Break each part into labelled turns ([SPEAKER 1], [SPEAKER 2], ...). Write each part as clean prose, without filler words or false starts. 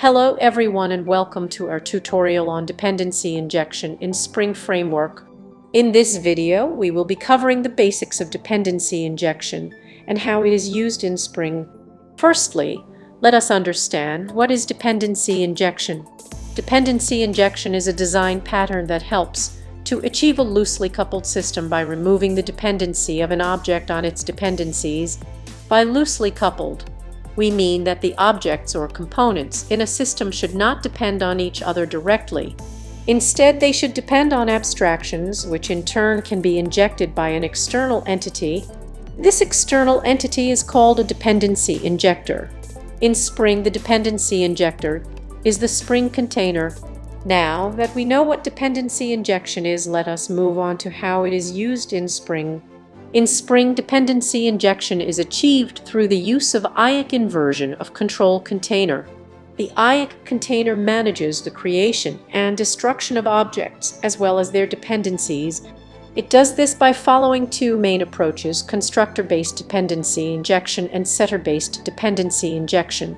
[SPEAKER 1] Hello everyone and welcome to our tutorial on dependency injection in Spring Framework. In this video, we will be covering the basics of dependency injection and how it is used in Spring. Firstly, let us understand what is dependency injection. Dependency injection is a design pattern that helps to achieve a loosely coupled system by removing the dependency of an object on its dependencies. By loosely coupled, we mean that the objects or components in a system should not depend on each other directly. Instead, they should depend on abstractions, which in turn can be injected by an external entity. This external entity is called a dependency injector. In Spring, the dependency injector is the Spring container. Now that we know what dependency injection is, let us move on to how it is used in Spring. In Spring, dependency injection is achieved through the use of IAC inversion of control container. The IAC container manages the creation and destruction of objects as well as their dependencies. It does this by following two main approaches: constructor-based dependency injection and setter-based dependency injection.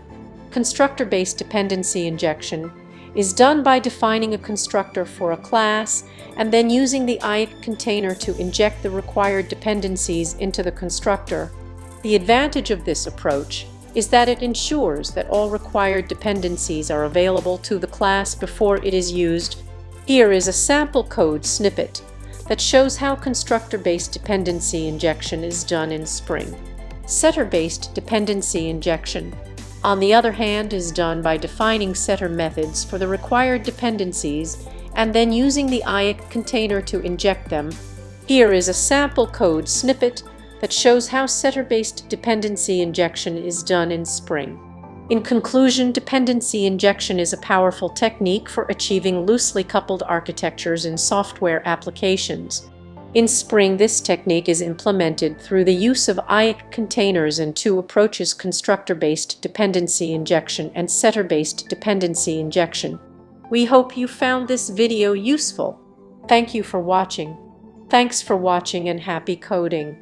[SPEAKER 1] Constructor-based dependency injection is done by defining a constructor for a class and then using the IAC container to inject the required dependencies into the constructor. The advantage of this approach is that it ensures that all required dependencies are available to the class before it is used. Here is a sample code snippet that shows how constructor-based dependency injection is done in Spring. Setter-based dependency injection, on the other hand, is done by defining setter methods for the required dependencies and then using the IAC container to inject them. Here is a sample code snippet that shows how setter-based dependency injection is done in Spring. In conclusion, dependency injection is a powerful technique for achieving loosely coupled architectures in software applications. In Spring, this technique is implemented through the use of IAC containers and two approaches: constructor-based dependency injection and setter-based dependency injection. We hope you found this video useful. Thank you for watching. Thanks for watching and happy coding.